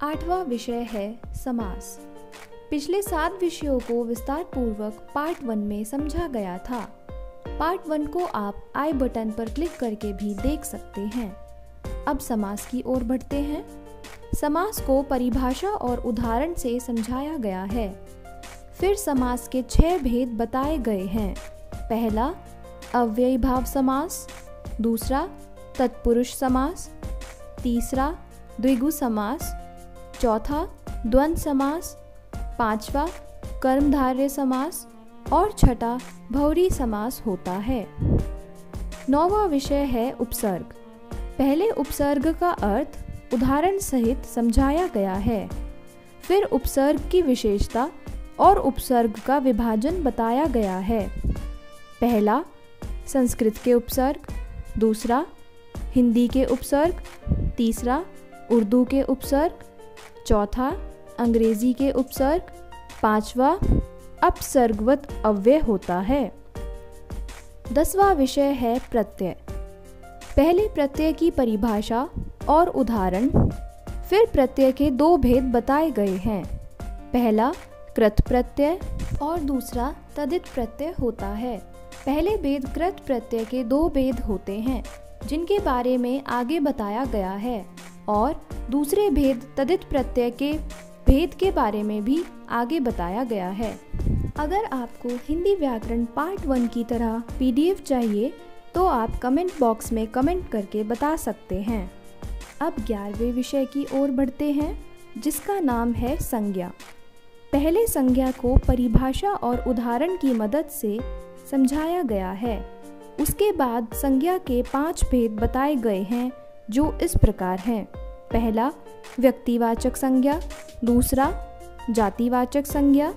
आठवां विषय है समास। पिछले 7 विषयों को विस्तार पूर्वक पार्ट 1 में समझा गया था। पार्ट 1 को आप आई बटन पर क्लिक करके भी देख सकते हैं। अब समास की ओर बढ़ते हैं। समास को परिभाषा और उदाहरण से समझाया गया है। फिर समास के 6 भेद बताए गए हैं। पहला अव्ययी भाव समास, दूसरा तत्पुरुष समास, तीसरा द्विगु समास, चौथा द्वंद्व समास, पांचवा कर्मधारय समास और छठा बहुव्रीहि समास होता है। 9वां विषय है उपसर्ग। पहले उपसर्ग का अर्थ उदाहरण सहित समझाया गया है। फिर उपसर्ग की विशेषता और उपसर्ग का विभाजन बताया गया है। पहला संस्कृत के उपसर्ग, दूसरा हिंदी के उपसर्ग, तीसरा उर्दू के उपसर्ग, चौथा अंग्रेजी के उपसर्ग, पांचवा अपसर्गवत अव्यय होता है। 10वां विषय है प्रत्यय। पहले प्रत्यय की परिभाषा और उदाहरण, फिर प्रत्यय के 2 भेद बताए गए हैं। पहला कृत प्रत्यय और दूसरा तदित प्रत्यय होता है। पहले भेद कृत प्रत्यय के 2 भेद होते हैं जिनके बारे में आगे बताया गया है, और दूसरे भेद तदित प्रत्यय के भेद के बारे में भी आगे बताया गया है। अगर आपको हिंदी व्याकरण पार्ट 1 की तरह PDF चाहिए तो आप कमेंट बॉक्स में कमेंट करके बता सकते हैं। अब 11वें विषय की ओर बढ़ते हैं, जिसका नाम है संज्ञा। पहले संज्ञा को परिभाषा और उदाहरण की मदद से समझाया गया है। उसके बाद संज्ञा के 5 भेद बताए गए हैं जो इस प्रकार हैं। पहला व्यक्तिवाचक संज्ञा, दूसरा जातिवाचक संज्ञा,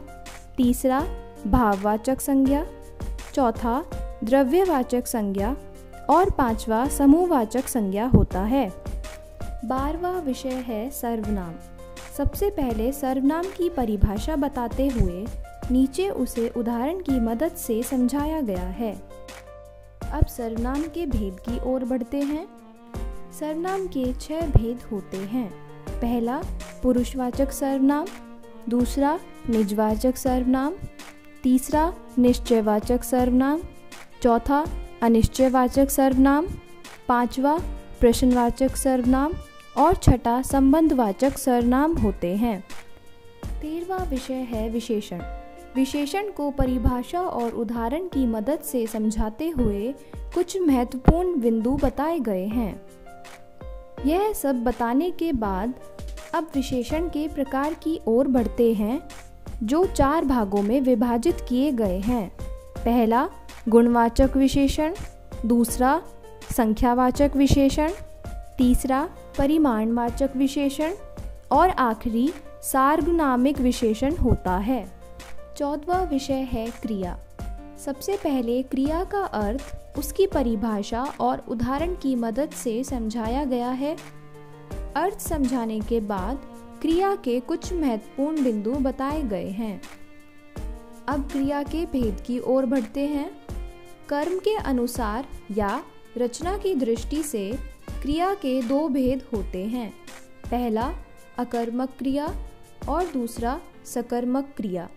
तीसरा भाववाचक संज्ञा, चौथा द्रव्यवाचक संज्ञा और पांचवा समूहवाचक संज्ञा होता है। 12वां विषय है सर्वनाम। सबसे पहले सर्वनाम की परिभाषा बताते हुए नीचे उसे उदाहरण की मदद से समझाया गया है। अब सर्वनाम के भेद की ओर बढ़ते हैं। सर्वनाम के 6 भेद होते हैं। पहला पुरुषवाचक सर्वनाम, दूसरा निजवाचक सर्वनाम, तीसरा निश्चयवाचक सर्वनाम, चौथा अनिश्चयवाचक सर्वनाम, पांचवा प्रश्नवाचक सर्वनाम और छठा संबंधवाचक सर्वनाम होते हैं। 13वां विषय है विशेषण। विशेषण को परिभाषा और उदाहरण की मदद से समझाते हुए कुछ महत्वपूर्ण बिंदु बताए गए हैं। यह सब बताने के बाद अब विशेषण के प्रकार की ओर बढ़ते हैं, जो 4 भागों में विभाजित किए गए हैं। पहला गुणवाचक विशेषण, दूसरा संख्यावाचक विशेषण, तीसरा परिमाणवाचक विशेषण और आखिरी सार्वनामिक विशेषण होता है। 14वां विषय है क्रिया। सबसे पहले क्रिया का अर्थ उसकी परिभाषा और उदाहरण की मदद से समझाया गया है। अर्थ समझाने के बाद क्रिया के कुछ महत्वपूर्ण बिंदु बताए गए हैं। अब क्रिया के भेद की ओर बढ़ते हैं। कर्म के अनुसार या रचना की दृष्टि से क्रिया के 2 भेद होते हैं। पहला अकर्मक क्रिया और दूसरा सकर्मक क्रिया।